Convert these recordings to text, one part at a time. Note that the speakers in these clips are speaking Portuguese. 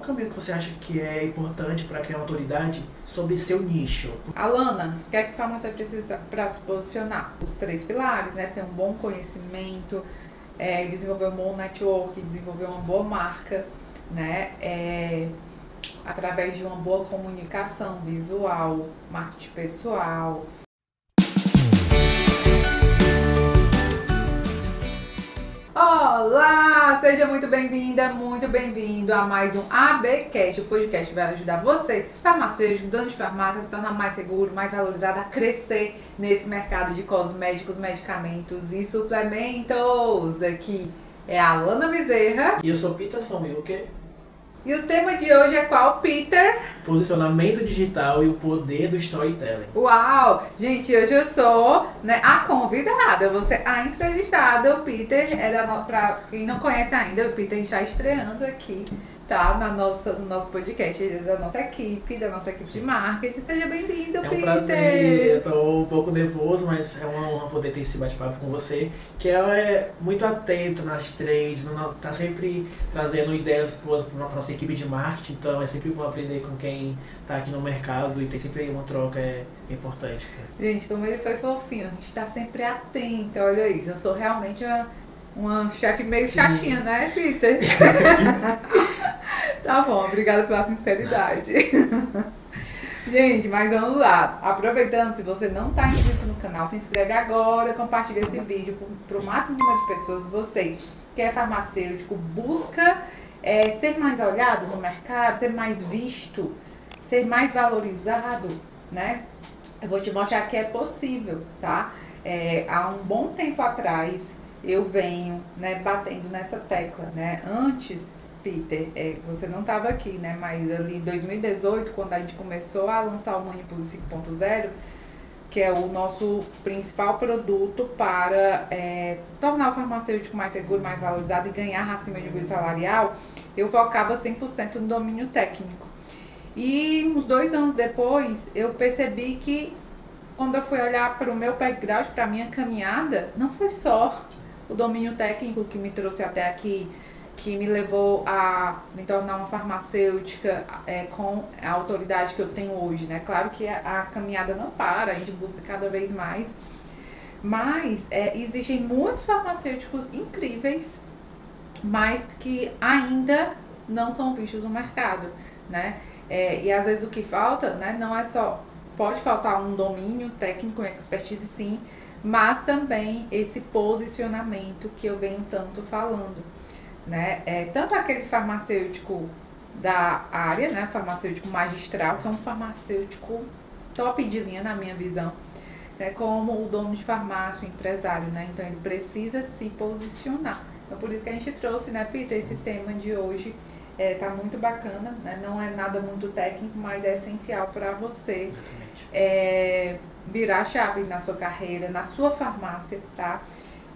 caminho que você acha que é importante para criar uma autoridade sobre seu nicho? Alana, o que é que a farmácia precisa para se posicionar? Os 3 pilares, né? Ter um bom conhecimento, desenvolver um bom network, desenvolver uma boa marca, né? Através de uma boa comunicação visual, marketing pessoal. Olá! Seja muito bem-vinda, muito bem-vindo a mais um ABcast, o podcast que vai ajudar você, farmacêutico, dono de farmácia, a se tornar mais seguro, mais valorizado, a crescer nesse mercado de cosméticos, medicamentos e suplementos. Aqui é a Alana Bezerra. E eu sou Peter Somilker. E o tema de hoje é qual, Peter? Posicionamento digital e o poder do storytelling. Uau! Gente, hoje eu sou, né, a convidada, eu vou ser a entrevistada. O Peter, pra quem não conhece ainda, o Peter está estreando aqui, tá? No nosso podcast, ele é da nossa equipe de marketing. Seja bem-vindo, Peter! É um prazer, eu tô um pouco nervoso, mas é uma honra poder ter esse bate-papo com você, que ela é muito atenta nas trades, tá sempre trazendo ideias para nossa equipe de marketing, então é sempre bom aprender com quem tá aqui no mercado e tem sempre uma troca importante. Gente, como ele foi fofinho, a gente tá sempre atenta, olha isso, eu sou realmente uma chefe meio chatinha, né, Peter? Tá bom, obrigada pela sinceridade. Gente, mas vamos lá. Aproveitando, se você não está inscrito no canal, se inscreve agora, compartilha esse vídeo para o máximo número de pessoas. Você que é farmacêutico, busca ser mais olhado no mercado, ser mais visto, ser mais valorizado, né? Eu vou te mostrar que é possível, tá? Há um bom tempo atrás, eu venho, né, batendo nessa tecla, né? Antes, Peter, você não estava aqui, né? Mas ali em 2018, quando a gente começou a lançar o Manipule 5.0, que é o nosso principal produto para tornar o farmacêutico mais seguro, mais valorizado e ganhar acima de nível salarial, eu focava 100% no domínio técnico. E uns 2 anos depois, eu percebi que quando eu fui olhar para o meu background, para a minha caminhada, não foi só o domínio técnico que me trouxe até aqui, que me levou a me tornar uma farmacêutica com a autoridade que eu tenho hoje, né? Claro que a caminhada não para, a gente busca cada vez mais, mas existem muitos farmacêuticos incríveis, mas que ainda não são vistos no mercado, né? E às vezes o que falta, né, não é só, pode faltar um domínio técnico, expertise sim, mas também esse posicionamento que eu venho tanto falando, né? Tanto aquele farmacêutico da área, né, farmacêutico magistral, que é um farmacêutico top de linha na minha visão, né, como o dono de farmácia, o empresário, né? Então ele precisa se posicionar. Então por isso que a gente trouxe, né, Peter, esse tema de hoje. Tá muito bacana, né? Não é nada muito técnico, mas é essencial para você virar a chave na sua carreira, na sua farmácia, tá?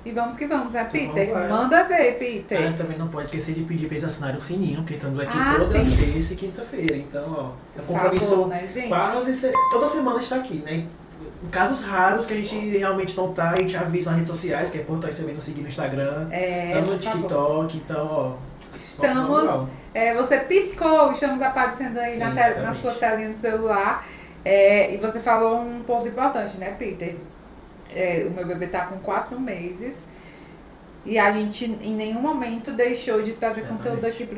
E vamos que vamos, né, Peter? Então, manda ver, Peter. Também não pode esquecer de pedir para eles assinarem o sininho, porque estamos aqui toda sim. terça e quinta-feira. Então, ó, é um compromisso, né, gente? quase toda semana está aqui, né? Em casos raros que a gente realmente não tá, a gente avisa nas redes sociais, que é importante também nos seguir no Instagram, no TikTok, então, ó. Estamos, você piscou, estamos aparecendo aí na sua telinha do celular. E você falou um ponto importante, né, Peter? O meu bebê tá com 4 meses e a gente em nenhum momento deixou de trazer conteúdo aqui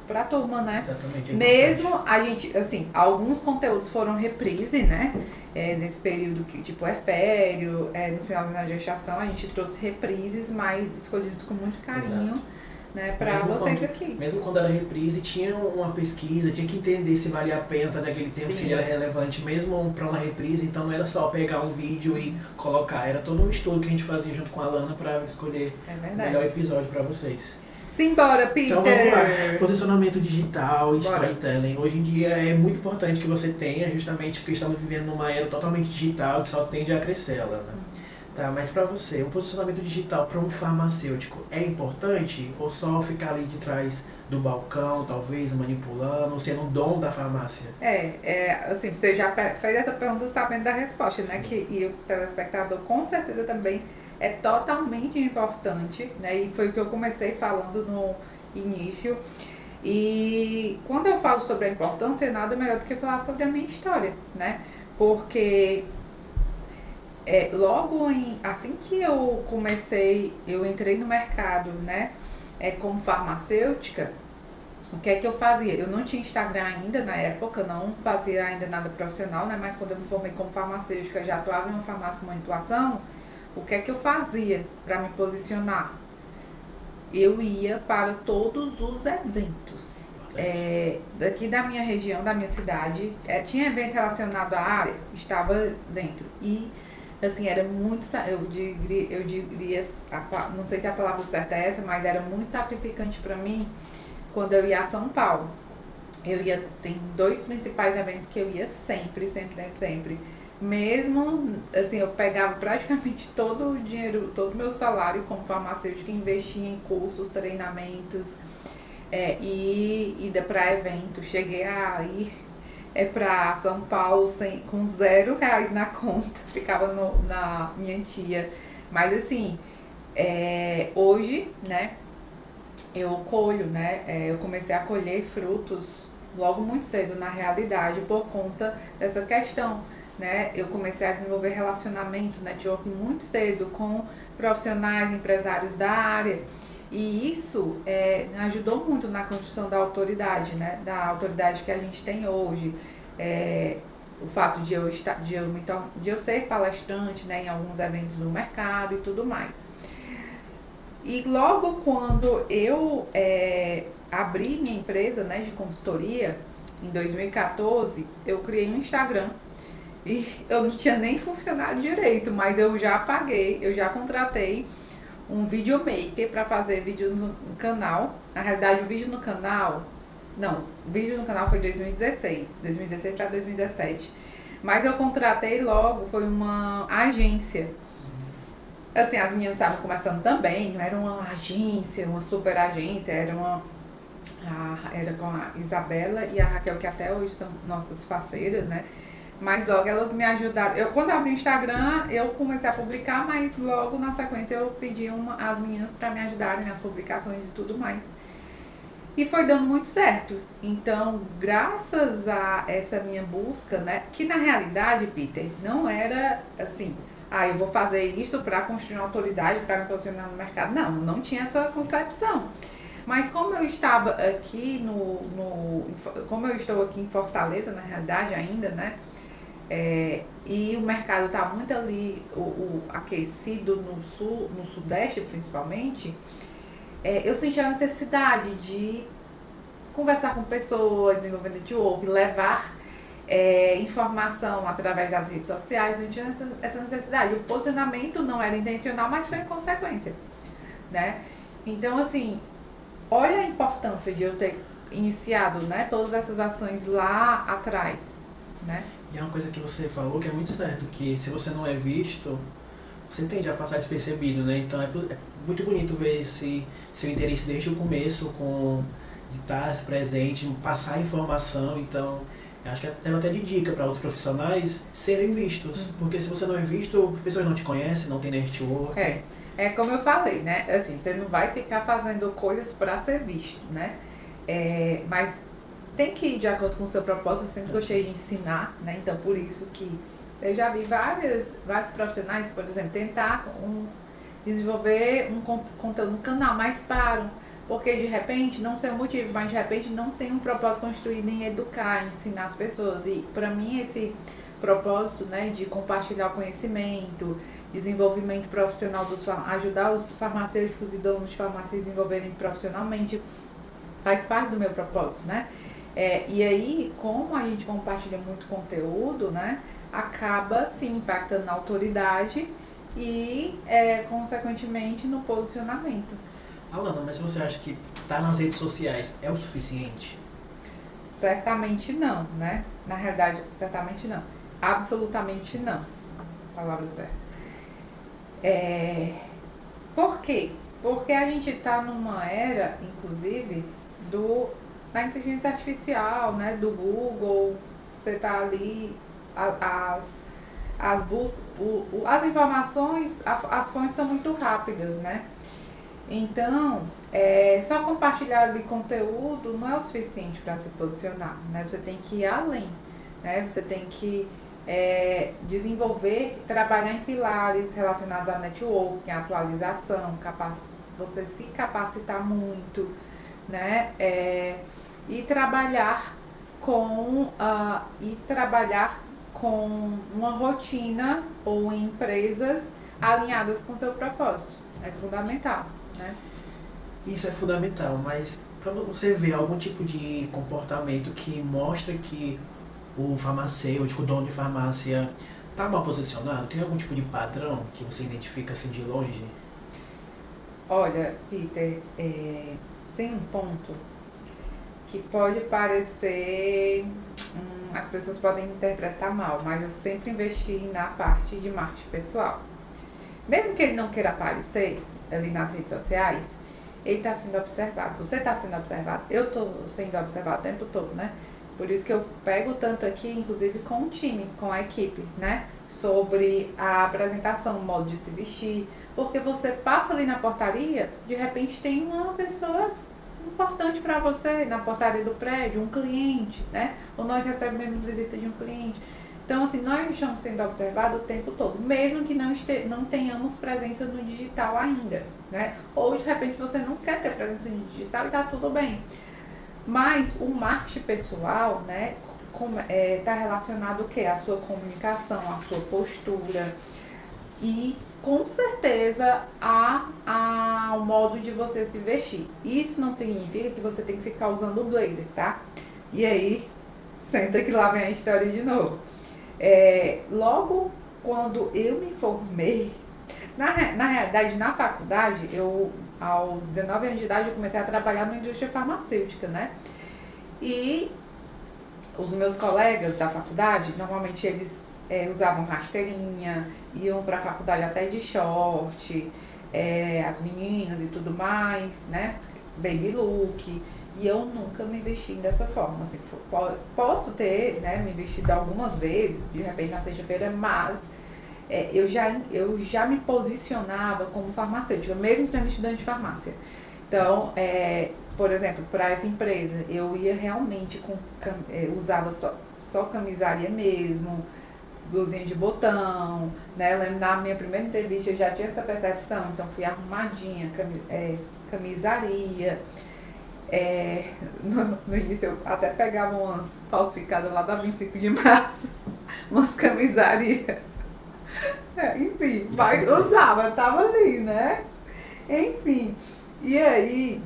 pra turma, né? Exatamente. Mesmo a gente, assim, alguns conteúdos foram reprise, né? Nesse período que, tipo, puerpério, no final da gestação, a gente trouxe reprises, mas escolhidos com muito carinho. Exato. Né, para vocês aqui. Mesmo quando era reprise, tinha uma pesquisa, tinha que entender se valia a pena fazer aquele tempo, se ele era relevante mesmo para uma reprise, então não era só pegar um vídeo e colocar, era todo um estudo que a gente fazia junto com a Alana para escolher o melhor episódio para vocês. Simbora, Peter! Então vamos lá, posicionamento digital e storytelling. Hoje em dia é muito importante que você tenha, justamente porque estamos vivendo numa era totalmente digital que só tende a crescer, Alana. Tá, mas para você, um posicionamento digital para um farmacêutico é importante ou só ficar ali de trás do balcão, talvez, manipulando, sendo o dono da farmácia? Assim, você já fez essa pergunta sabendo da resposta, né? E o telespectador com certeza também é totalmente importante, né? E foi o que eu comecei falando no início. E quando eu falo sobre a importância, nada melhor do que falar sobre a minha história, né? Porque assim que eu comecei, eu entrei no mercado, né? Como farmacêutica, o que é que eu fazia? Eu não tinha Instagram ainda na época, não fazia ainda nada profissional, né? Mas quando eu me formei como farmacêutica, já atuava em uma farmácia com manipulação, o que é que eu fazia para me posicionar? Eu ia para todos os eventos. Daqui da minha região, da minha cidade, tinha evento relacionado à área, estava dentro. E, assim, era muito, eu diria, não sei se a palavra certa é essa, mas era muito sacrificante para mim quando eu ia a São Paulo. Tem 2 principais eventos que eu ia sempre. Mesmo, assim, eu pegava praticamente todo o dinheiro, todo o meu salário como farmacêutica, investia em cursos, treinamentos, e ida para evento. Cheguei a ir para São Paulo com R$0 na conta, ficava na minha tia. Mas assim, hoje, né, eu colho, né, eu comecei a colher frutos logo muito cedo na realidade por conta dessa questão, né? Eu comecei a desenvolver relacionamento, networking muito cedo com profissionais, empresários da área. E isso ajudou muito na construção da autoridade, né? Da autoridade que a gente tem hoje. O fato de eu ser palestrante, né, em alguns eventos do mercado e tudo mais. E logo quando eu abri minha empresa, né, de consultoria, em 2014, eu criei um Instagram. E eu não tinha nem funcionado direito, mas eu já contratei um videomaker para fazer vídeos no canal. Na realidade, o vídeo no canal foi em 2016 para 2017. Mas eu contratei logo, foi uma agência. Assim, as meninas estavam começando também, não era uma agência, uma super agência, era com a Isabela e a Raquel, que até hoje são nossas parceiras, né? Mas logo elas me ajudaram. Quando eu abri o Instagram, eu comecei a publicar, mas logo na sequência eu pedi as meninas para me ajudarem nas publicações e tudo mais. E foi dando muito certo. Então, graças a essa minha busca, né, que na realidade, Peter, não era assim, eu vou fazer isso para construir uma autoridade, para me posicionar no mercado. Não tinha essa concepção. Mas como eu estava aqui como eu estou aqui em Fortaleza, na realidade ainda, né? E o mercado está muito ali aquecido no sudeste principalmente, eu senti a necessidade de conversar com pessoas, desenvolver network, levar informação através das redes sociais. Não tinha essa necessidade. O posicionamento não era intencional, mas foi em consequência, né? Então, assim, olha a importância de eu ter iniciado, né, todas essas ações lá atrás, né? E é uma coisa que você falou que é muito certo, que se você não é visto, você tende a passar despercebido, né? Então é muito bonito ver esse seu interesse desde o começo, de estar presente, passar informação. Então, acho que serve até de dica para outros profissionais serem vistos. Porque se você não é visto, pessoas não te conhecem, não tem network. É como eu falei, né? Assim, você não vai ficar fazendo coisas para ser visto, né? Mas tem que ir de acordo com o seu propósito. Eu sempre gostei de ensinar, né? Então, por isso que eu já vi vários profissionais, por exemplo, tentar desenvolver um conteúdo no canal, mas param. Porque de repente, não sei o motivo, mas de repente não tem um propósito construído em educar, em ensinar as pessoas. E para mim esse propósito, né, de compartilhar o conhecimento, desenvolvimento profissional, ajudar os farmacêuticos e donos de farmácias a desenvolverem profissionalmente, faz parte do meu propósito, né? E aí, como a gente compartilha muito conteúdo, né, acaba sim impactando na autoridade e, consequentemente, no posicionamento. Alana, mas você acha que estar nas redes sociais é o suficiente? Certamente não, né? Na realidade, certamente não. Absolutamente não. Palavra certa. Por quê? Porque a gente está numa era, inclusive, da inteligência artificial, né? Do Google. Você está ali, as informações, as fontes são muito rápidas, né? Então, só compartilhar ali conteúdo não é o suficiente para se posicionar, né? Você tem que ir além, né? Você tem que desenvolver, trabalhar em pilares relacionados a networking, a atualização, você se capacitar muito, né? E trabalhar com uma rotina ou em empresas alinhadas com seu propósito. É fundamental, né? Isso é fundamental, mas para você ver algum tipo de comportamento que mostra que o farmacêutico, o dono de farmácia, está mal posicionado? Tem algum tipo de padrão que você identifica assim de longe? Olha, Peter, tem um ponto que pode parecer, as pessoas podem interpretar mal, mas eu sempre investi na parte de marketing pessoal. Mesmo que ele não queira aparecer ali nas redes sociais, ele está sendo observado. Você está sendo observado, eu estou sendo observado o tempo todo, né? Por isso que eu pego tanto aqui, inclusive com o time, com a equipe, né? Sobre a apresentação, o modo de se vestir. Porque você passa ali na portaria, de repente tem uma pessoa importante para você na portaria do prédio, um cliente, né? Ou nós recebemos visita de um cliente. Então, assim, nós estamos sendo observados o tempo todo, mesmo que não tenhamos presença no digital ainda, né? Ou, de repente, você não quer ter presença no digital e tá tudo bem. Mas o marketing pessoal, né, tá relacionado o quê? A sua comunicação, a sua postura e, com certeza, ao modo de você se vestir. Isso não significa que você tem que ficar usando o blazer, tá? E aí, senta que lá vem a história de novo. Logo quando eu me formei, na realidade, na faculdade, aos 19 anos de idade, eu comecei a trabalhar na indústria farmacêutica, né? E os meus colegas da faculdade, normalmente eles usavam rasteirinha, iam para a faculdade até de short, as meninas e tudo mais, né? Baby look. E eu nunca me vesti dessa forma. Assim, posso ter, né, me vestido algumas vezes, de repente na sexta-feira, mas eu já me posicionava como farmacêutica, mesmo sendo estudante de farmácia. Então, por exemplo, para essa empresa, eu ia realmente usava só camisaria mesmo, blusinha de botão, né? Eu lembro na minha primeira entrevista eu já tinha essa percepção, então fui arrumadinha, camisaria. No início eu até pegava umas falsificadas lá da 25 de março, umas camisarias. Enfim, usava, tava ali, né? Enfim, e aí,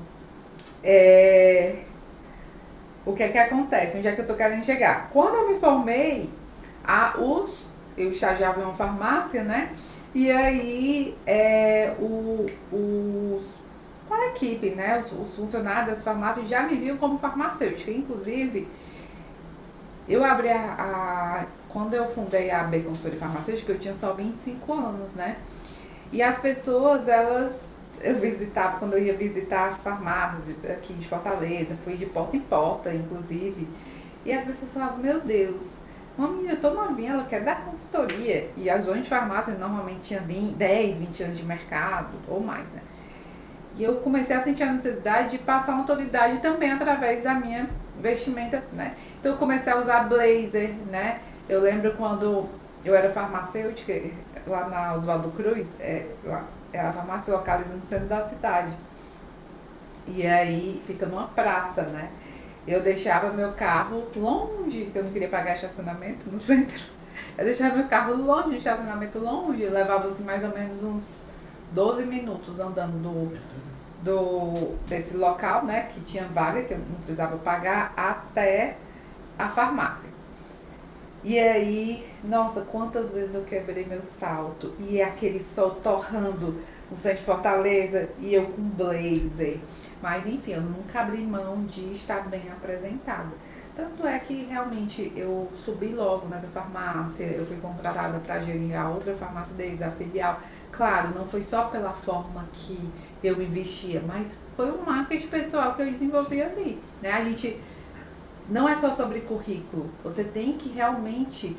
o que é que acontece? Onde é que eu tô querendo chegar? Quando eu me formei, eu estagiava em uma farmácia, né? E aí, a equipe, né? Os funcionários das farmácias já me viam como farmacêutica. Inclusive, eu abri quando eu fundei a AB Consultoria Farmacêutica, eu tinha só 25 anos, né? E as pessoas, eu visitava, quando eu ia visitar as farmácias aqui de Fortaleza, fui de porta em porta, inclusive, e as pessoas falavam, meu Deus, uma menina tão novinha, ela quer dar consultoria. E as donas de farmácia normalmente tinham 10, 20 anos de mercado, ou mais, né? E eu comecei a sentir a necessidade de passar autoridade também através da minha vestimenta, né? Então eu comecei a usar blazer, né? Eu lembro quando eu era farmacêutica, lá na Oswaldo Cruz, a farmácia localiza no centro da cidade. E aí fica numa praça, né? Eu deixava meu carro longe, porque eu não queria pagar estacionamento no centro. Eu deixava meu carro longe, estacionamento longe, eu levava assim mais ou menos uns 12 minutos andando desse local, né, que tinha vaga, que eu não precisava pagar, até a farmácia. E aí, nossa, quantas vezes eu quebrei meu salto, e aquele sol torrando no centro de Fortaleza, e eu com blazer. Mas enfim, eu nunca abri mão de estar bem apresentada. Tanto é que realmente eu subi logo nessa farmácia, eu fui contratada para gerir a outra farmácia deles, a filial. Claro, não foi só pela forma que eu me vestia, mas foi um marketing pessoal que eu desenvolvi ali, né? A gente não é só sobre currículo, você tem que realmente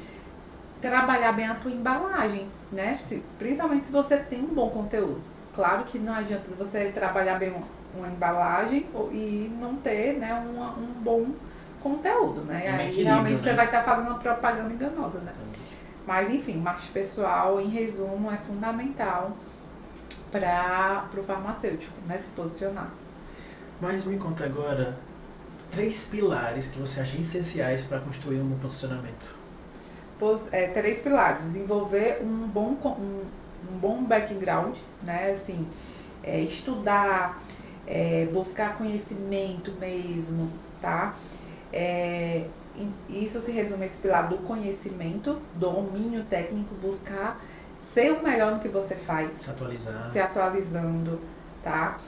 trabalhar bem a tua embalagem, né? Principalmente se você tem um bom conteúdo. Claro que não adianta você trabalhar bem uma embalagem e não ter, né, um bom conteúdo, né? Aí realmente você vai estar fazendo uma propaganda enganosa, né? Mas enfim, marketing pessoal, em resumo, é fundamental para o farmacêutico, né, se posicionar. Mas me conta agora 3 pilares que você acha essenciais para construir um bom posicionamento. 3 pilares: desenvolver um bom background, né? Assim, estudar, buscar conhecimento mesmo, tá? Isso se resume a esse pilar do conhecimento, domínio técnico, buscar ser o melhor no que você faz. Se atualizando, tá?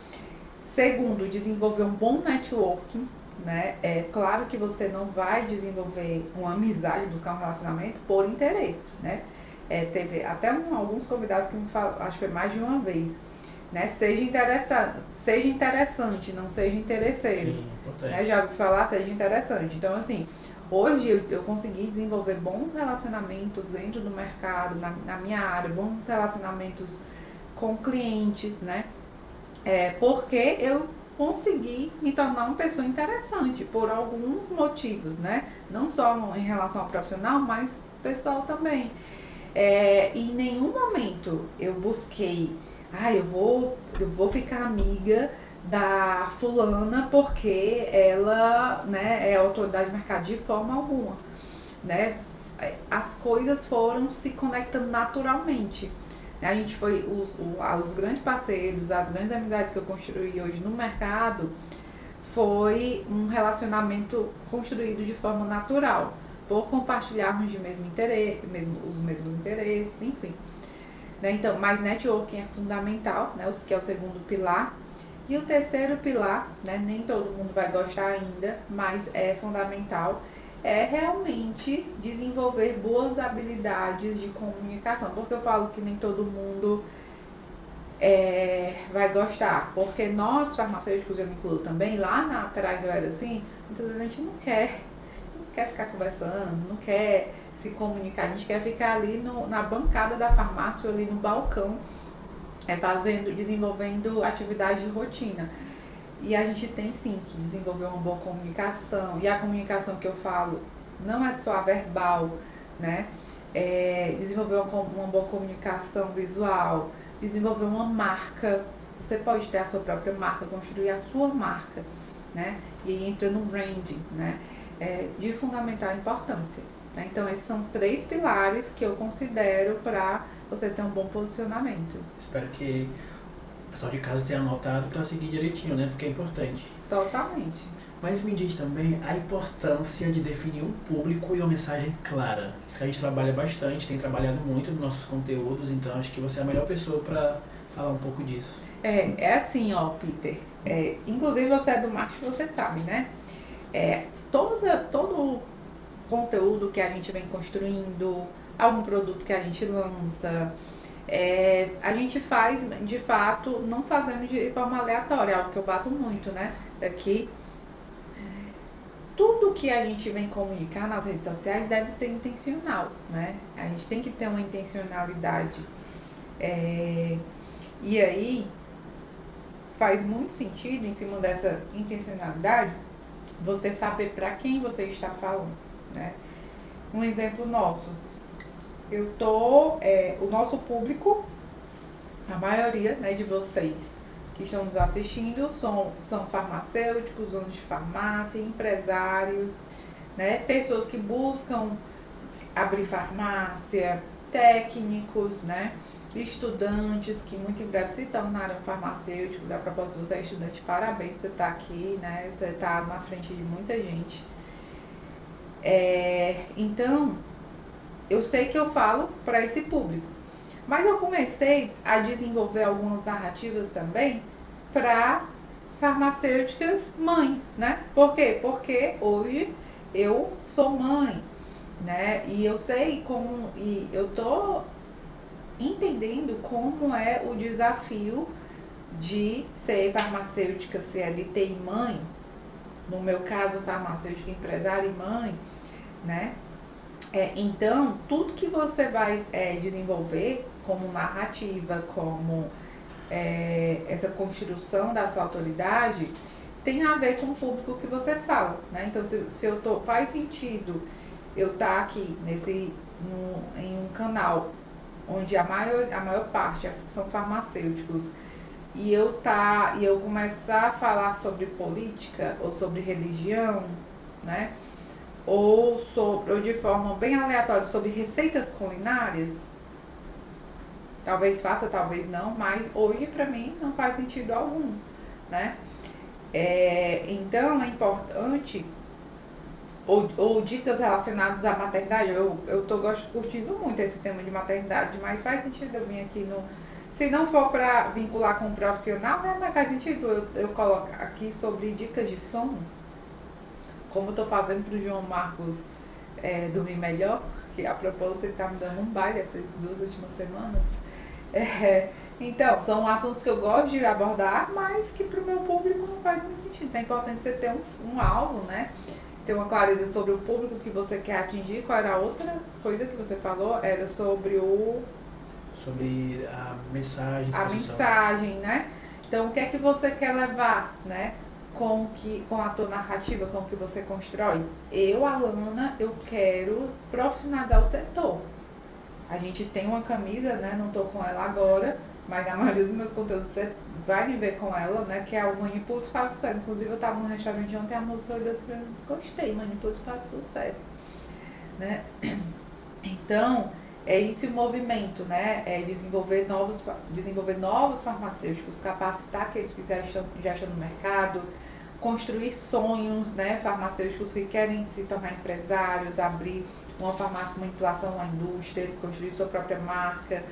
Segundo, desenvolver um bom networking, né? É claro que você não vai desenvolver uma amizade, buscar um relacionamento por interesse, né? Teve até alguns convidados que me falaram, acho que foi mais de uma vez, né? Seja interessante, não seja interesseiro. Sim, importante. Né? Já ouvi falar, seja interessante. Então, assim, hoje eu consegui desenvolver bons relacionamentos dentro do mercado, na minha área, bons relacionamentos com clientes, né? Porque eu consegui me tornar uma pessoa interessante por alguns motivos, né? Não só em relação ao profissional, mas pessoal também. Em nenhum momento eu busquei, eu vou ficar amiga da fulana porque ela, né, é autoridade de mercado, de forma alguma, né? As coisas foram se conectando naturalmente. A gente foi, os grandes parceiros, as grandes amizades que eu construí hoje no mercado, foi um relacionamento construído de forma natural, por compartilharmos os mesmos interesses, enfim. Né? Então, mas networking é fundamental, né? Que é o segundo pilar. E o terceiro pilar, né? Nem todo mundo vai gostar ainda, mas é fundamental, é realmente desenvolver boas habilidades de comunicação. Porque eu falo que nem todo mundo vai gostar. Porque nós, farmacêuticos, eu me incluo também, lá atrás eu era assim, muitas vezes a gente não quer ficar conversando, não quer se comunicar, a gente quer ficar ali na bancada da farmácia, ali no balcão, desenvolvendo atividade de rotina. E a gente tem sim que desenvolver uma boa comunicação. E a comunicação que eu falo não é só a verbal, né? Desenvolver uma boa comunicação visual, desenvolver uma marca. Você pode ter a sua própria marca, construir a sua marca, né? E aí entra no branding, né? De fundamental importância. Né? Então, esses são os 3 pilares que eu considero para você ter um bom posicionamento. Espero que o pessoal de casa tenha anotado para seguir direitinho, né? Porque é importante. Totalmente. Mas me diz também a importância de definir um público e uma mensagem clara. Isso que a gente trabalha bastante, tem trabalhado muito nos nossos conteúdos, então acho que você é a melhor pessoa para falar um pouco disso. É assim, ó, Peter. Inclusive você é do marketing, você sabe, né? Todo conteúdo que a gente vem construindo, algum produto que a gente lança, a gente faz, de fato, não fazendo de forma aleatória, algo que eu bato muito, né? Aqui, tudo que a gente vem comunicar nas redes sociais deve ser intencional, né? A gente tem que ter uma intencionalidade. E aí, faz muito sentido, em cima dessa intencionalidade, você saber para quem você está falando, né? Um exemplo nosso. O nosso público, a maioria, né, de vocês que estão nos assistindo são farmacêuticos, donos de farmácia, empresários, né, pessoas que buscam abrir farmácia, técnicos, né, estudantes que muito em breve se tornarão farmacêuticos. A propósito, você é estudante, parabéns, você está aqui, né, você está na frente de muita gente. Então, eu sei que eu falo para esse público, mas eu comecei a desenvolver algumas narrativas também para farmacêuticas mães, né? Por quê? Porque hoje eu sou mãe, né? E eu sei e eu tô entendendo como é o desafio de ser farmacêutica CLT e mãe, no meu caso farmacêutica empresária e mãe, né? Então, tudo que você vai desenvolver como narrativa, como essa construção da sua autoridade tem a ver com o público que você fala, né? Então, faz sentido eu estar aqui em um canal onde a maior parte são farmacêuticos e eu começar a falar sobre política ou sobre religião, né? Ou de forma bem aleatória sobre receitas culinárias, talvez faça, talvez não, mas hoje para mim não faz sentido algum, né? Então é importante, ou dicas relacionadas à maternidade. Eu tô curtindo muito esse tema de maternidade, mas faz sentido eu vir aqui se não for para vincular com um profissional, né? Mas faz sentido eu colocar aqui sobre dicas de sono, como eu tô fazendo pro João Marcos dormir melhor, que a propósito ele tá me dando um baile essas 2 últimas semanas. Então, são assuntos que eu gosto de abordar, mas que para o meu público não faz muito sentido. Então, é importante você ter um alvo, né? Ter uma clareza sobre o público que você quer atingir. Qual era a outra coisa que você falou? Era sobre a mensagem. A mensagem, né? Então, o que é que você quer levar, né? Com a tua narrativa, com o que você constrói. Alana, eu quero profissionalizar o setor. A gente tem uma camisa, né? Não tô com ela agora, mas a maioria dos meus conteúdos você vai me ver com ela, né? Que é o Manipulso para o Sucesso. Inclusive, eu tava num restaurante ontem, a moça olhou assim pra mim, gostei, Manipulso para o Sucesso, né? Então, é esse o movimento, né? É desenvolver novos farmacêuticos, capacitar aqueles que já estão no mercado, construir sonhos, né? Farmacêuticos que querem se tornar empresários, abrir uma farmácia com manipulação à indústria, construir sua própria marca,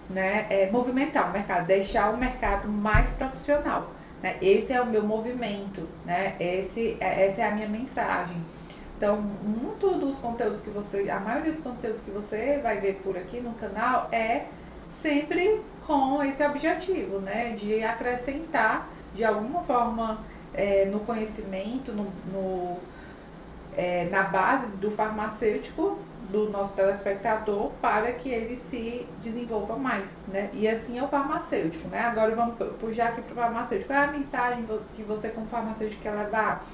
né? Movimentar o mercado, deixar o mercado mais profissional, né? Esse é o meu movimento, né? Essa é a minha mensagem. Então, a maioria dos conteúdos que você vai ver por aqui no canal é sempre com esse objetivo, né? De acrescentar de alguma forma no conhecimento, na base do farmacêutico, do nosso telespectador, para que ele se desenvolva mais, né? E assim é o farmacêutico, né? Agora vamos puxar aqui para o farmacêutico. Qual é a mensagem que você como farmacêutico quer levar?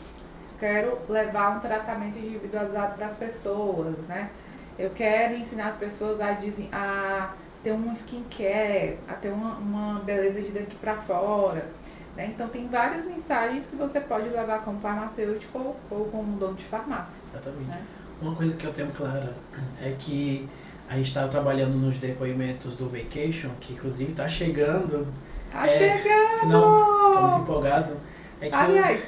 Quero levar um tratamento individualizado para as pessoas, né? Eu quero ensinar as pessoas a ter um skincare, a ter uma beleza de dentro para fora, né? Então tem várias mensagens que você pode levar como farmacêutico ou como dono de farmácia. Exatamente. Né? Uma coisa que eu tenho clara é que a gente estava trabalhando nos depoimentos do Vacation, que inclusive está chegando. Tá chegando! Não, estou muito empolgado. Aliás,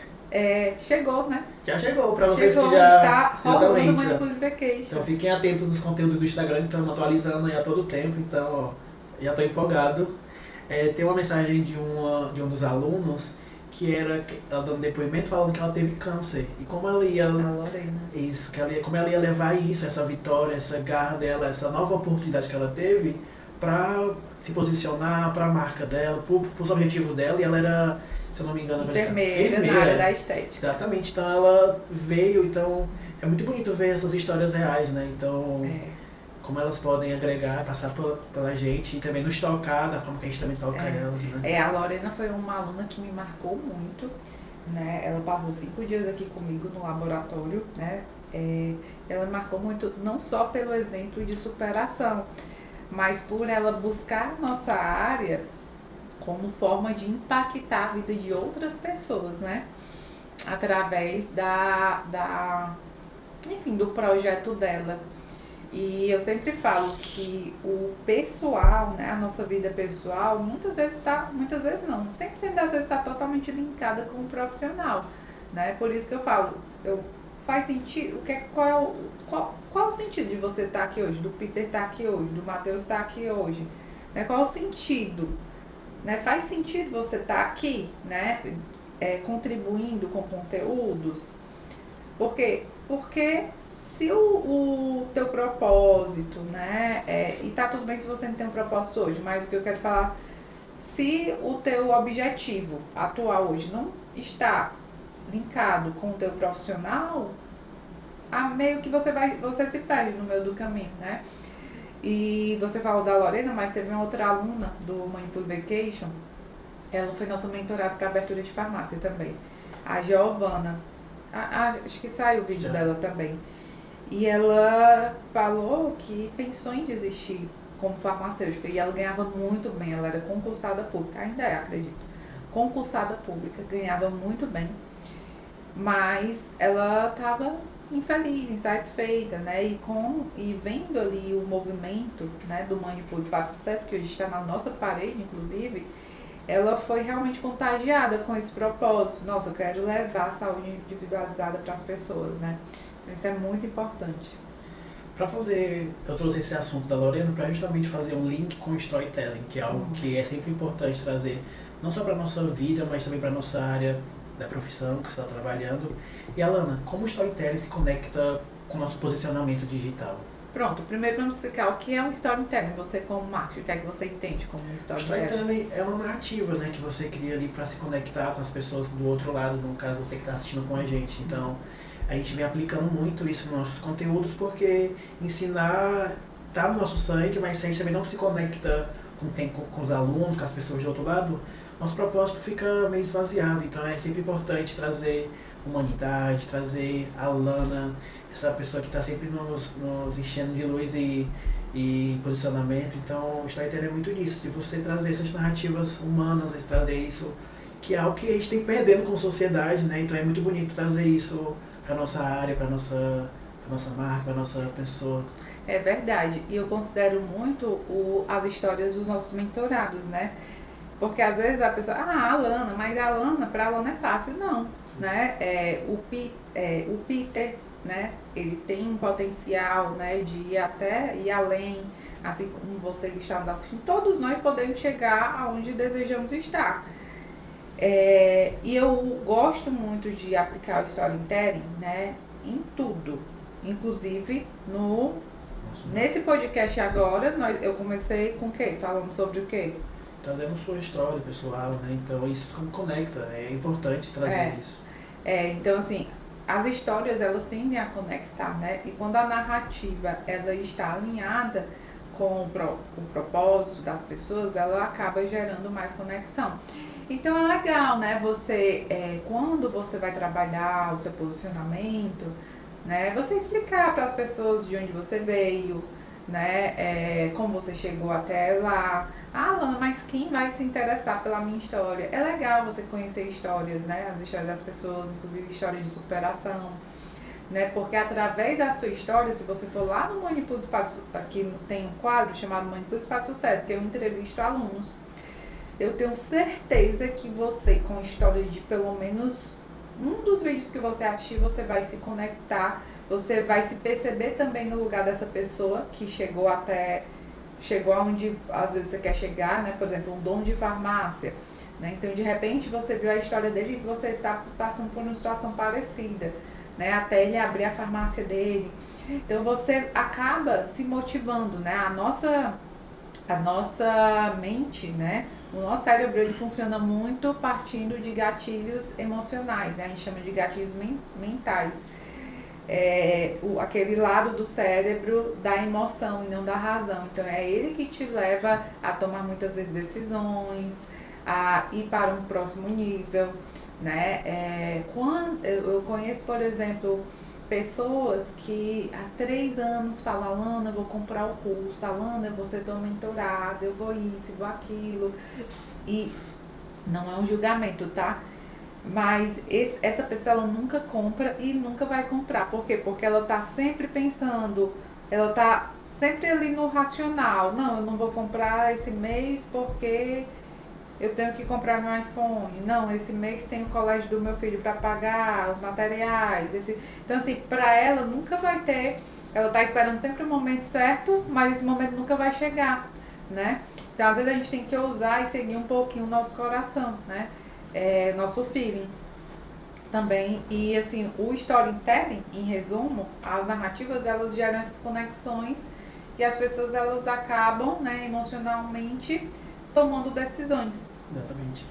chegou, né? Já chegou, para vocês que já... Está rolando o Manipulso Vacation. Então fiquem atentos nos conteúdos do Instagram, que estamos atualizando aí a todo tempo, então ó, já estou empolgado. Tem uma mensagem de um dos alunos que ela dando depoimento falando que ela teve câncer. E como ela ia... A Lorena. Isso, como ela ia levar isso, essa vitória, essa garra dela, essa nova oportunidade que ela teve para se posicionar para a marca dela, para os objetivos dela. E ela era, se eu não me engano, enfermeira na área da estética. Exatamente, então ela veio, então é muito bonito ver essas histórias reais, né? Então, como elas podem agregar, passar pela gente e também nos tocar da forma que a gente também toca elas, né? A Lorena foi uma aluna que me marcou muito, né? Ela passou 5 dias aqui comigo no laboratório, né? Ela me marcou muito não só pelo exemplo de superação, mas por ela buscar a nossa área como forma de impactar a vida de outras pessoas, né? Através enfim, do projeto dela. E eu sempre falo que o pessoal, né, a nossa vida pessoal, muitas vezes não, 100% das vezes está totalmente linkada com o profissional, né? Por isso que eu falo, faz sentido, qual é o sentido de você estar aqui hoje, do Peter estar aqui hoje, do Matheus estar aqui hoje, né? Qual é o sentido? Né? Faz sentido você estar aqui, né? Contribuindo com conteúdos? Por quê? Porque se o teu propósito, né, e tá tudo bem se você não tem um propósito hoje, mas o que eu quero falar, se o teu objetivo atual hoje não está linkado com o teu profissional, meio que você se perde no meio do caminho, né? E você falou da Lorena, mas teve uma outra aluna do Manipul Vacation, ela foi nossa mentorada para abertura de farmácia também, a Giovana. Acho que saiu o vídeo dela também. E ela falou que pensou em desistir como farmacêutica e ela ganhava muito bem, ela era concursada pública, ainda é, acredito, concursada pública, ganhava muito bem, mas ela estava infeliz, insatisfeita, né, e vendo ali o movimento, né, do Manipul Espaço Sucesso, que hoje está na nossa parede, inclusive, ela foi realmente contagiada com esse propósito. Nossa, eu quero levar a saúde individualizada para as pessoas, né? Então isso é muito importante. Eu trouxe esse assunto da Lorena para justamente fazer um link com o storytelling, que é algo que é sempre importante trazer, não só para a nossa vida, mas também para a nossa área da profissão que você está trabalhando. E Alana, como o storytelling se conecta com o nosso posicionamento digital? Pronto, primeiro vamos explicar o que é um storytelling, você como marketing, o que é que você entende como um storytelling? Storytelling é uma narrativa, né, que você cria ali para se conectar com as pessoas do outro lado, no caso você que está assistindo com a gente. Então, a gente vem aplicando muito isso nos nossos conteúdos porque ensinar tá no nosso sangue, mas se a gente também não se conecta com os alunos, com as pessoas do outro lado, nosso propósito fica meio esvaziado. Então é sempre importante trazer humanidade, trazer a Alana, essa pessoa que está sempre nos enchendo de luz e posicionamento. Então o storytelling é muito disso, de você trazer essas narrativas humanas, de trazer isso, que é algo que a gente tem perdendo como sociedade, né? Então é muito bonito trazer isso para nossa área, para nossa marca, para nossa pessoa. É verdade, e eu considero muito as histórias dos nossos mentorados, né? Porque às vezes a pessoa, a Alana, mas a Alana, para a Alana é fácil, não, né? O Peter, né? Ele tem um potencial, né, de ir além, assim como você que está nos assistindo, todos nós podemos chegar aonde desejamos estar. E eu gosto muito de aplicar o storytelling, né, em tudo, inclusive nesse podcast agora, eu comecei com o quê? Falando sobre o quê? Trazendo sua história pessoal, né? Então isso conecta, é importante trazer isso. Então assim, as histórias elas tendem a conectar, né? E quando a narrativa ela está alinhada com o propósito das pessoas, ela acaba gerando mais conexão. Então é legal, né? Você, quando você vai trabalhar o seu posicionamento, né? Você explicar para as pessoas de onde você veio, né? Como você chegou até lá. Alana, mas quem vai se interessar pela minha história? É legal você conhecer histórias, né? As histórias das pessoas, inclusive histórias de superação, né? Porque através da sua história, se você for lá no Manipul Espaço, aqui tem um quadro chamado Manipul Espaço Sucesso, que eu entrevisto alunos. Eu tenho certeza que você, com história de pelo menos um dos vídeos que você assistir, você vai se conectar, você vai se perceber também no lugar dessa pessoa que chegou aonde às vezes você quer chegar, né? Por exemplo, um dono de farmácia, né? Então, de repente, você viu a história dele e você está passando por uma situação parecida, né? Até ele abrir a farmácia dele. Então, você acaba se motivando, né? A nossa mente, né? O nosso cérebro ele funciona muito partindo de gatilhos emocionais, né? A gente chama de gatilhos mentais. Aquele lado do cérebro da emoção e não da razão. Então é ele que te leva a tomar muitas vezes decisões, a ir para um próximo nível, né? Quando eu conheço, por exemplo, pessoas que há 3 anos falam: Alana, eu vou comprar o curso, Alana, eu vou ser tua mentorada, eu vou isso, eu vou aquilo. E não é um julgamento, tá? Mas essa pessoa ela nunca compra e nunca vai comprar. Por quê? Porque ela tá sempre pensando, ela tá sempre ali no racional. Não, eu não vou comprar esse mês porque eu tenho que comprar meu iPhone. Não, esse mês tem o colégio do meu filho para pagar, os materiais. Então, assim, para ela nunca vai ter. Ela tá esperando sempre o momento certo, mas esse momento nunca vai chegar, né? Então, às vezes a gente tem que ousar e seguir um pouquinho o nosso coração, né? Nosso feeling também. E assim, o storytelling, em resumo, as narrativas elas geram essas conexões e as pessoas elas acabam, né, emocionalmente tomando decisões. Exatamente.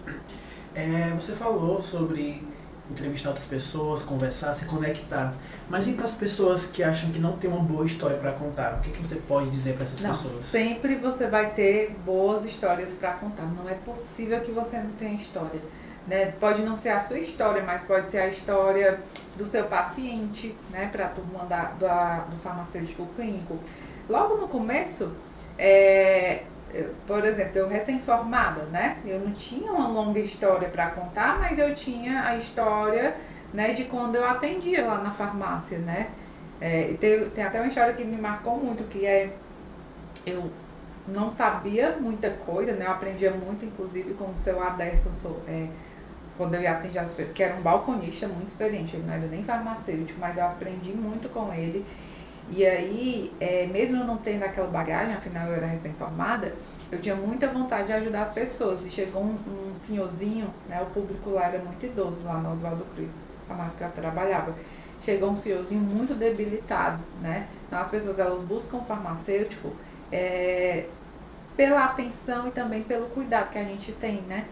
Você falou sobre entrevistar outras pessoas, conversar, se conectar. Mas e para as pessoas que acham que não tem uma boa história para contar? O que você pode dizer para essas pessoas? Sempre você vai ter boas histórias para contar. Não é possível que você não tenha história. Né? Pode não ser a sua história, mas pode ser a história do seu paciente, né? Para a turma do farmacêutico clínico. Logo no começo, por exemplo, eu recém-formada, né? Eu não tinha uma longa história para contar, mas eu tinha a história, né, de quando eu atendia lá na farmácia, né? Tem até uma história que me marcou muito, que eu não sabia muita coisa, né? Eu aprendia muito, inclusive, com o seu Aderson, quando eu ia atender as pessoas, que era um balconista muito experiente, ele não era nem farmacêutico, mas eu aprendi muito com ele. E aí, mesmo eu não tendo aquela bagagem, afinal eu era recém-formada, eu tinha muita vontade de ajudar as pessoas. E chegou um senhorzinho, né, o público lá era muito idoso, lá no Oswaldo Cruz, a farmácia que eu trabalhava. Chegou um senhorzinho muito debilitado, né? Então as pessoas, elas buscam um farmacêutico pela atenção e também pelo cuidado que a gente tem, né?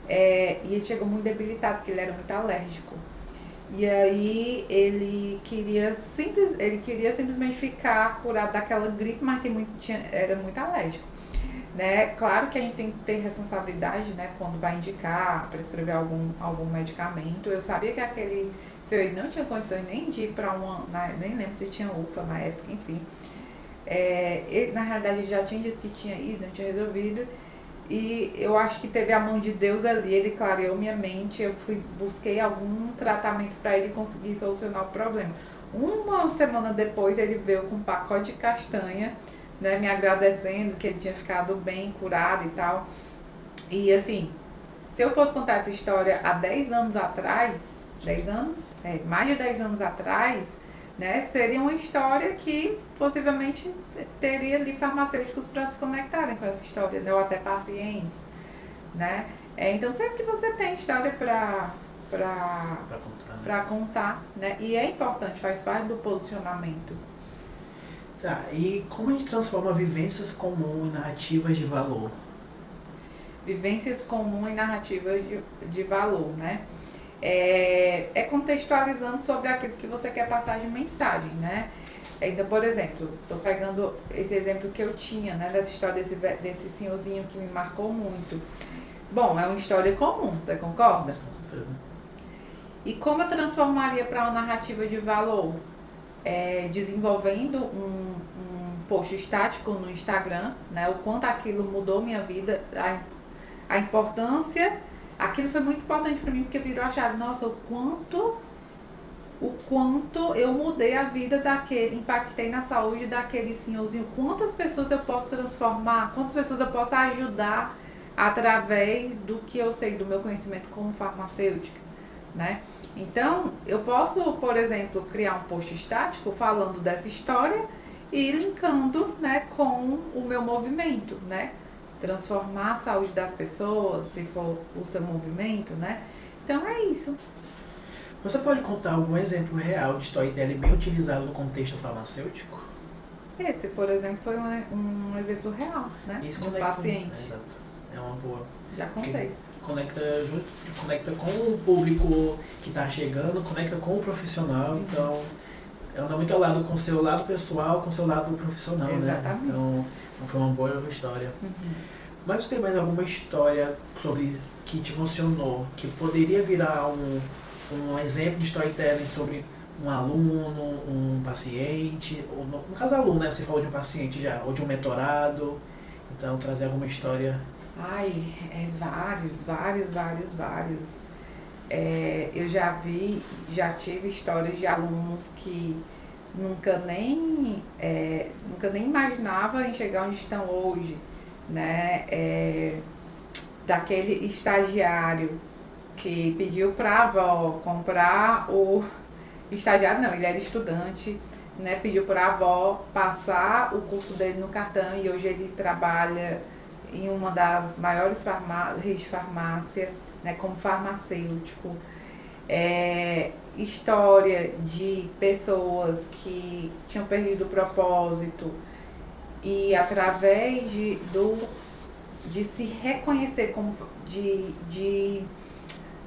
E ele chegou muito debilitado, porque ele era muito alérgico. E aí ele queria simplesmente ficar curado daquela gripe, mas era muito alérgico. Né? Claro que a gente tem que ter responsabilidade, né, quando vai indicar, prescrever algum medicamento. Eu sabia que aquele senhor não tinha condições nem de ir para nem lembro se tinha UPA na época, enfim. Ele, na realidade, ele já tinha dito que tinha ido, não tinha resolvido. E eu acho que teve a mão de Deus ali, ele clareou minha mente, eu busquei algum tratamento para ele conseguir solucionar o problema. Uma semana depois ele veio com um pacote de castanha, né, me agradecendo que ele tinha ficado bem, curado e tal. E assim, se eu fosse contar essa história há 10 anos atrás, 10 anos? Mais de 10 anos atrás, né, seria uma história que possivelmente teria ali farmacêuticos para se conectarem com essa história, né, ou até pacientes, né? Então sempre que você tem história para contar, né? E é importante, faz parte do posicionamento. Tá, e como a gente transforma vivências comuns em narrativas de valor? Vivências comuns em narrativas de valor, né? Contextualizando sobre aquilo que você quer passar de mensagem, né? Então, por exemplo, estou pegando esse exemplo que eu tinha, né, dessa história desse senhorzinho que me marcou muito. Bom, é uma história comum, você concorda? Com certeza. E como eu transformaria para uma narrativa de valor? Desenvolvendo um post estático no Instagram, né, o quanto aquilo mudou minha vida, a importância, aquilo foi muito importante para mim, porque virou a chave, nossa, o quanto eu mudei a vida impactei na saúde daquele senhorzinho, quantas pessoas eu posso transformar, quantas pessoas eu posso ajudar através do que eu sei, do meu conhecimento como farmacêutica, né? Então, eu posso, por exemplo, criar um post estático falando dessa história e linkando, né, com o meu movimento, né? Transformar a saúde das pessoas, se for o seu movimento, né? Então, é isso. Você pode contar algum exemplo real de storytelling bem utilizado no contexto farmacêutico? Esse, por exemplo, foi um exemplo real, né? Isso do conecta, paciente. Exato. É uma boa. Já contei. Conecta com o público que está chegando, conecta com o profissional, então anda muito ao lado com o seu lado pessoal, com o seu lado profissional, Exatamente. Né? Então foi uma boa história. Mas tem mais alguma história que te emocionou, que poderia virar um exemplo de storytelling sobre um aluno, um paciente, ou no caso aluno, né? Você falou de um paciente já, ou de um mentorado, então trazer alguma história. Ai, vários. Eu já tive histórias de alunos que nunca nem imaginava em chegar onde estão hoje, né? Daquele estagiário que pediu para a avó comprar estagiário não, ele era estudante, né? Pediu para a avó passar o curso dele no cartão e hoje ele trabalha em uma das maiores redes de farmácia, né, como farmacêutico. História de pessoas que tinham perdido o propósito e através de se reconhecer, de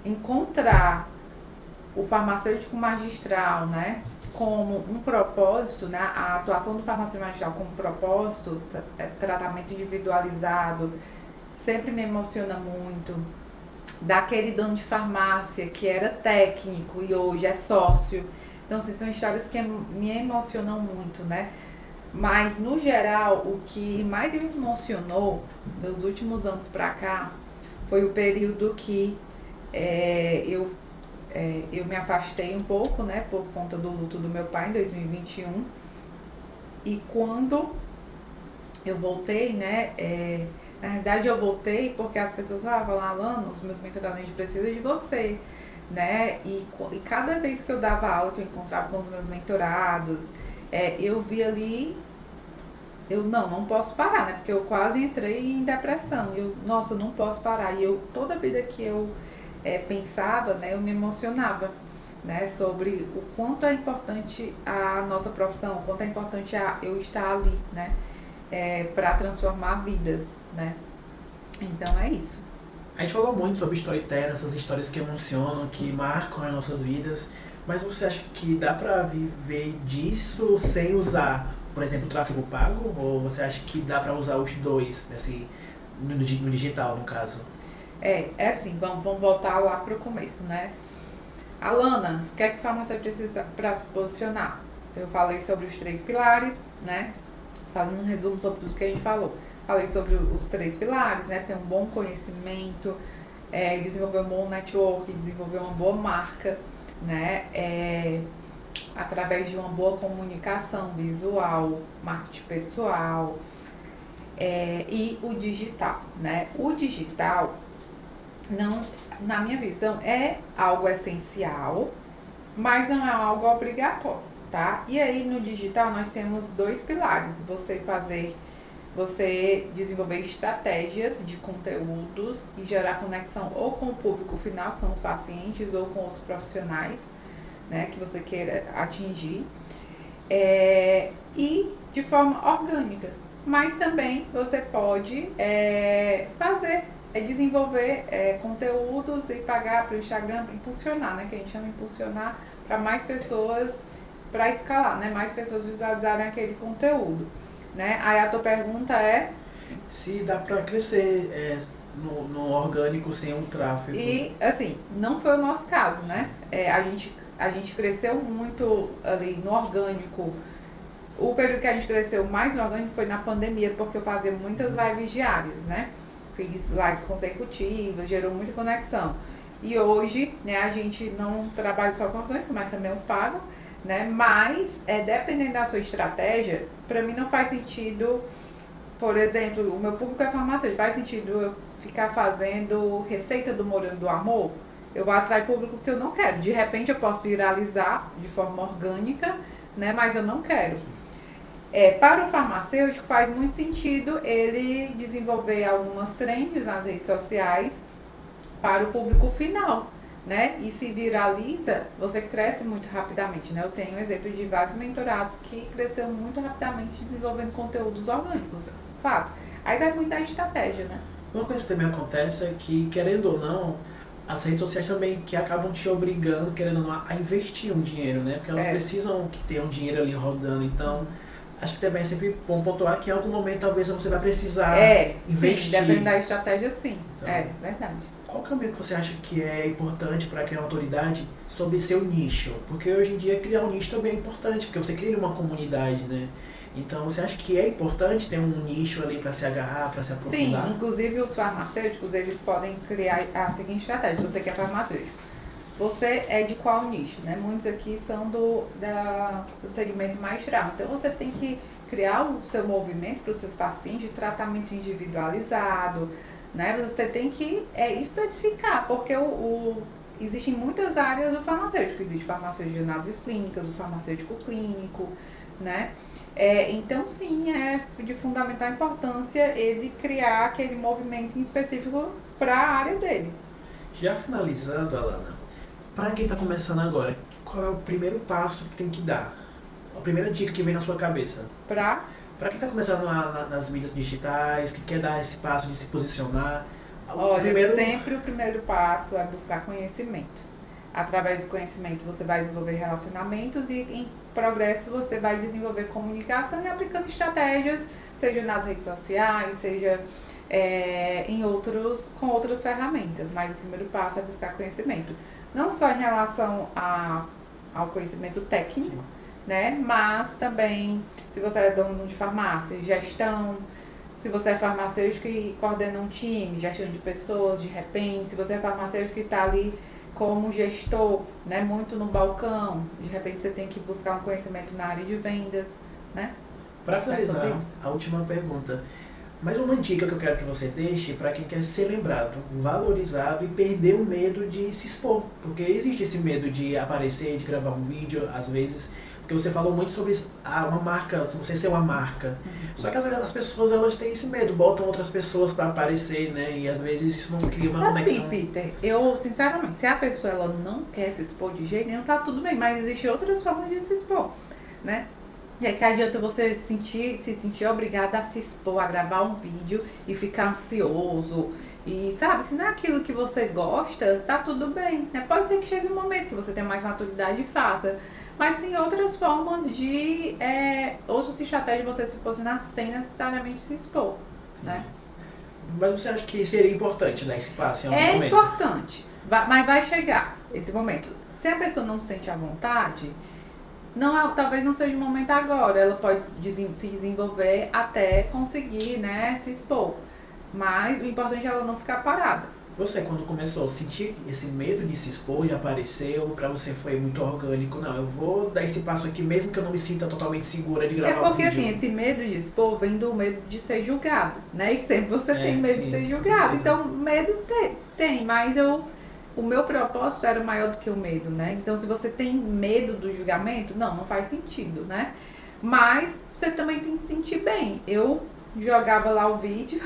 encontrar o farmacêutico magistral, né, como um propósito, né, a atuação do farmacêutico magistral como propósito, tratamento individualizado, sempre me emociona muito. Daquele dono de farmácia que era técnico e hoje é sócio. Então, assim, são histórias que me emocionam muito, né? Mas, no geral, o que mais me emocionou dos últimos anos pra cá foi o período que eu me afastei um pouco, né, por conta do luto do meu pai em 2021. E quando eu voltei, né, na verdade eu voltei porque as pessoas falavam, Alana, os meus mentorados precisam de você, né, e cada vez que eu dava aula, que eu encontrava com os meus mentorados, eu via ali, eu não posso parar, né, porque eu quase entrei em depressão, nossa, eu não posso parar, e toda vida que eu pensava, né, eu me emocionava, né, sobre o quanto é importante a nossa profissão, o quanto é importante eu estar ali, né, para transformar vidas, né. Então é isso. A gente falou muito sobre storytelling, essas histórias que emocionam, que marcam as nossas vidas, mas você acha que dá para viver disso sem usar, por exemplo, o tráfego pago? Ou você acha que dá para usar os dois, assim, no digital, no caso? É assim, vamos voltar lá para o começo, né? Alana, o que é que a farmácia precisa para se posicionar? Eu falei sobre os 3 pilares, né? Fazendo um resumo sobre tudo que a gente falou. Falei sobre os 3 pilares, né? Ter um bom conhecimento, desenvolver um bom network, desenvolver uma boa marca, né? Através de uma boa comunicação visual, marketing pessoal, e o digital, né? O digital, não, na minha visão, é algo essencial, mas não é algo obrigatório, tá? E aí no digital nós temos 2 pilares, você desenvolver estratégias de conteúdos e gerar conexão ou com o público final, que são os pacientes, ou com os profissionais, né, que você queira atingir, e de forma orgânica. Mas também você pode desenvolver conteúdos e pagar para o Instagram, para impulsionar, né, que a gente chama de impulsionar para mais pessoas, para escalar, né, mais pessoas visualizarem aquele conteúdo. Né? Aí a tua pergunta é? Se dá para crescer no orgânico sem um tráfego. E assim, não foi o nosso caso, né? A gente cresceu muito ali no orgânico. O período que a gente cresceu mais no orgânico foi na pandemia, porque eu fazia muitas lives diárias, né? Fiz lives consecutivas, gerou muita conexão. E hoje, né, a gente não trabalha só com orgânico, mas também eu pago. Né? Mas, dependendo da sua estratégia, para mim não faz sentido, por exemplo, o meu público é farmacêutico, faz sentido eu ficar fazendo receita do morango do amor? Eu vou atrair público que eu não quero. De repente eu posso viralizar de forma orgânica, né? Mas eu não quero. Para o farmacêutico faz muito sentido ele desenvolver algumas trends nas redes sociais para o público final. Né? E se viraliza, você cresce muito rapidamente, né? Eu tenho exemplo de vários mentorados que cresceram muito rapidamente desenvolvendo conteúdos orgânicos, fato. Aí vai muito da estratégia, né? Uma coisa que também acontece é que, querendo ou não, as redes sociais também que acabam te obrigando, querendo ou não, a investir um dinheiro, né? Porque elas precisam que tenha um dinheiro ali rodando, então acho que também é sempre bom pontuar que em algum momento talvez você vai precisar investir. Sim, depende da estratégia, sim. Então, verdade. Qual caminho que você acha que é importante para criar uma autoridade sobre seu nicho? Porque hoje em dia criar um nicho também é importante, porque você cria uma comunidade, né? Então você acha que é importante ter um nicho ali para se agarrar, para se aprofundar? Sim, inclusive os farmacêuticos, eles podem criar a seguinte estratégia, você que é farmacêutico. Você é de qual nicho, né? Muitos aqui são do segmento magistral. Então você tem que criar o seu movimento para os seus pacientes de tratamento individualizado, né? Você tem que especificar, porque existem muitas áreas do farmacêutico. Existe farmacêutico de análises clínicas, o farmacêutico clínico, né? Então, sim, é de fundamental importância ele criar aquele movimento em específico para a área dele. Já finalizando, Alana, para quem está começando agora, qual é o primeiro passo que tem que dar? A primeira dica que vem na sua cabeça? Para quem está começando nas mídias digitais, que quer dar esse passo de se posicionar, sempre o primeiro passo é buscar conhecimento. através do conhecimento você vai desenvolver relacionamentos e em progresso você vai desenvolver comunicação e aplicando estratégias, seja nas redes sociais, seja com outras ferramentas. Mas o primeiro passo é buscar conhecimento. Não só em relação ao conhecimento técnico, né? Mas também se você é dono de farmácia, gestão, se você é farmacêutico e coordena um time, gestão de pessoas, de repente, se você é farmacêutico que está ali como gestor, né, muito no balcão, de repente você tem que buscar um conhecimento na área de vendas, né? Para finalizar, a última pergunta. Mais uma dica que eu quero que você deixe para quem quer ser lembrado, valorizado e perder o medo de se expor. Porque existe esse medo de aparecer, de gravar um vídeo, às vezes. Porque você falou muito sobre uma marca, você ser uma marca. Só que às vezes as pessoas elas têm esse medo, botam outras pessoas para aparecer, né? E às vezes isso não cria uma conexão. Assim, Peter, eu sinceramente, se a pessoa ela não quer se expor de jeito nenhum, tá tudo bem. Mas existem outras formas de se expor, né? E aí que adianta você se sentir obrigada a se expor, a gravar um vídeo e ficar ansioso. E sabe, se não é aquilo que você gosta, tá tudo bem, né? Pode ser que chegue um momento que você tenha mais maturidade e faça. Mas sim outras formas de outras estratégias de você se posicionar sem necessariamente se expor, né? Mas você acha que seria importante, né, esse passo em algum momento? É importante, mas vai chegar esse momento. Se a pessoa não se sente à vontade, talvez não seja o momento agora. Ela pode se desenvolver até conseguir, né, se expor. Mas o importante é ela não ficar parada. Você, quando começou a sentir esse medo de se expor, de aparecer, ou pra você foi muito orgânico? Não, eu vou dar esse passo aqui mesmo que eu não me sinta totalmente segura de gravar um vídeo. É porque assim, esse medo de expor vem do medo de ser julgado, né? E sempre você tem medo de ser julgado. Então, medo tem, mas o meu propósito era maior do que o medo, né? Então, se você tem medo do julgamento, não faz sentido, né? Mas você também tem que sentir bem. Eu jogava lá o vídeo,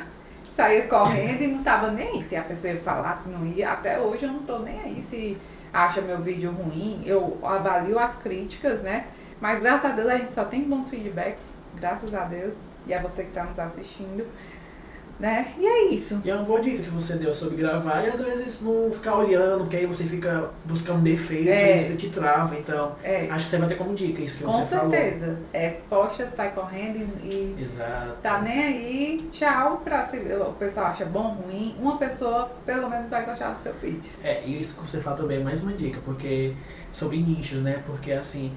saía correndo e não tava nem aí. Se a pessoa ia falar, se não ia, até hoje eu não tô nem aí. Se acha meu vídeo ruim, eu avalio as críticas, né? Mas graças a Deus a gente só tem bons feedbacks, graças a Deus. E é você que tá nos assistindo, né? E é isso. E é uma boa dica que você deu sobre gravar e às vezes não ficar olhando, porque aí você fica buscando defeito e você te trava. Então, acho que você vai ter como dica isso que você falou. Com certeza. Posta, sai correndo e Exato. Tá nem aí, tchau. O pessoal acha bom, ruim. Uma pessoa, pelo menos, vai gostar do seu vídeo. E isso que você fala também é mais uma dica, porque sobre nichos, né? Porque assim,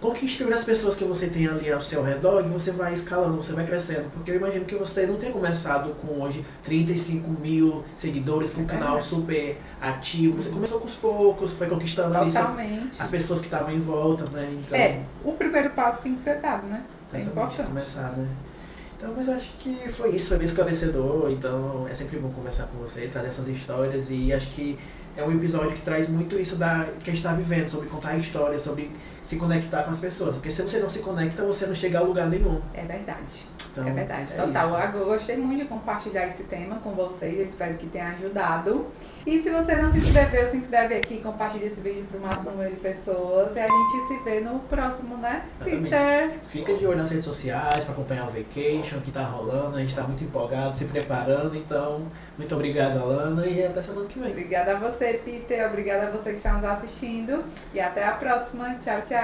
conquiste primeiro as pessoas que você tem ali ao seu redor e você vai escalando, você vai crescendo. Porque eu imagino que você não tenha começado com hoje 35 mil seguidores, com um canal super ativo. Você começou com os poucos, foi conquistando ali as pessoas que estavam em volta, né? Então, o primeiro passo tem que ser dado, né? É importante começar, né? Então, mas eu acho que foi isso, foi bem esclarecedor. Então, é sempre bom conversar com você, trazer essas histórias. E acho que é um episódio que traz muito isso que a gente está vivendo, sobre contar histórias, sobre se conectar com as pessoas. Porque se você não se conecta, você não chega a lugar nenhum. É verdade. Então, é verdade. Total. Eu gostei muito de compartilhar esse tema com vocês. Eu espero que tenha ajudado. E se você não se inscreveu, se inscreve aqui, compartilha esse vídeo para o máximo número de pessoas. E a gente se vê no próximo, né, Peter? Fica de olho nas redes sociais para acompanhar o Vacation que tá rolando. A gente tá muito empolgado, se preparando. Então, muito obrigado, Alana, e até semana que vem. Obrigada a você, Peter. Obrigada a você que está nos assistindo. E até a próxima. Tchau, tchau.